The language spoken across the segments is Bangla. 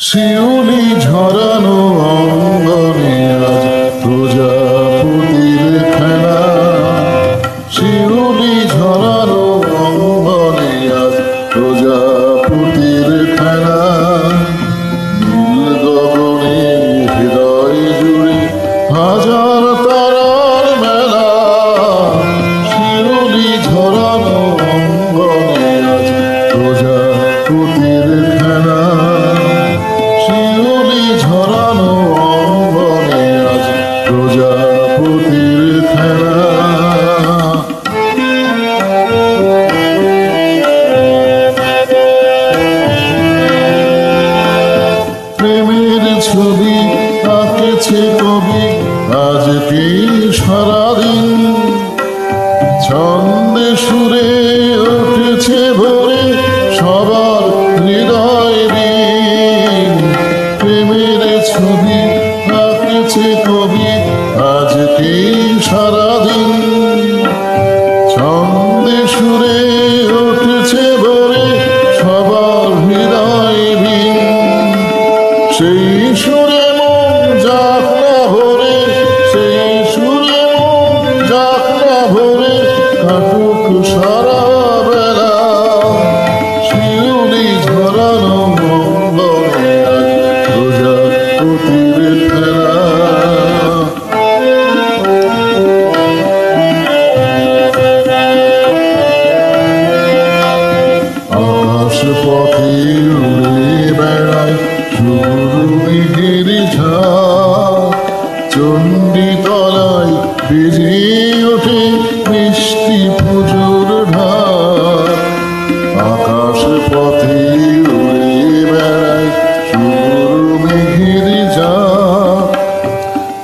শিউলি ঝরানো অঙ্গনে আজ প্রজাপতির খেলা। শিউলি ঝরানো অঙ্গনে আজ প্রজাপতির খেলা। নীল গগনে হৃদয় জুড়ে হাজার তারার মেলা। শিউলি ঝরানো অঙ্গনে আজ প্রজাপতির খেলা। শিউলি ঝরানো অঙ্গনে আজ প্রজাপতির খেলা। প্রেমের ছবি আঁকেছে কবি আজকে সারাদিন। ছন্দে সুরে উঠেছে ভোরে সবার হৃদয় বিন। প্রেমের ছবি আঁকেছে কবি আজকে সারাদিন। ছন্দে সুরে উঠেছে ভোরে সবার হৃদয় বিন। সেই সুরে মন যাক না ভরে, সেই সুরে মন যাক না ভরে, কাটুক সারা বেলা। শিউলি ঝরানো অঙ্গনে আজ প্রজাপতির খেলা। আকাশ পথে উড়ে বেড়ায় শুভ্র মেঘের ঝাঁক। চণ্ডী তলায় বেজে ওঠে মিষ্টি পুজোর ঢাক। আকাশ পথে উড়ে বেড়ায় শুভ্র মেঘের ঝাঁক।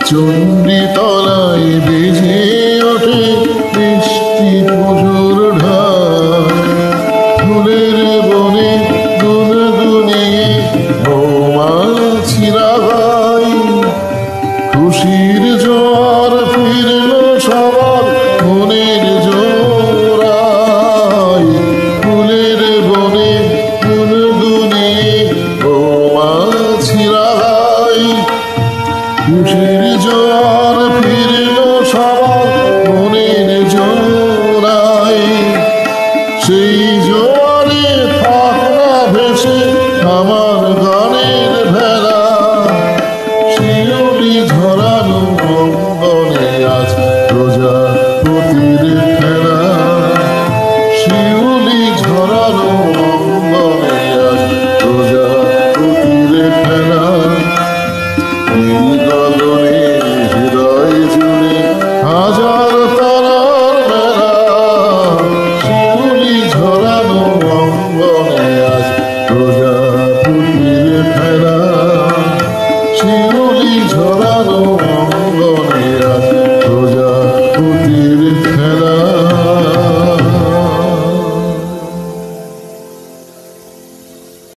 চণ্ডী তলায় বেজে ওঠে মিষ্টি পুজোর ঢাক। ফুলের বনে গুনগুনিয়ে মৌমাছিরা গায়। খুশির জোয়ার ফিরল সবার মনের জোড়ায়। ফুলের বনে গুনগুনিয়ে মৌমাছিরা গায়। খুশির জোয়ার ফিরল সবার মনের জোড়ায়। সেই জোয়ারে থাক না ভেসে আমার গানের ভেলা। শিউলি ঝরানো অঙ্গনে আজ প্রজাপতির খেলা। শিউলি ঝরানো অঙ্গনে আজ প্রজাপতির খেলা। নীল গগনে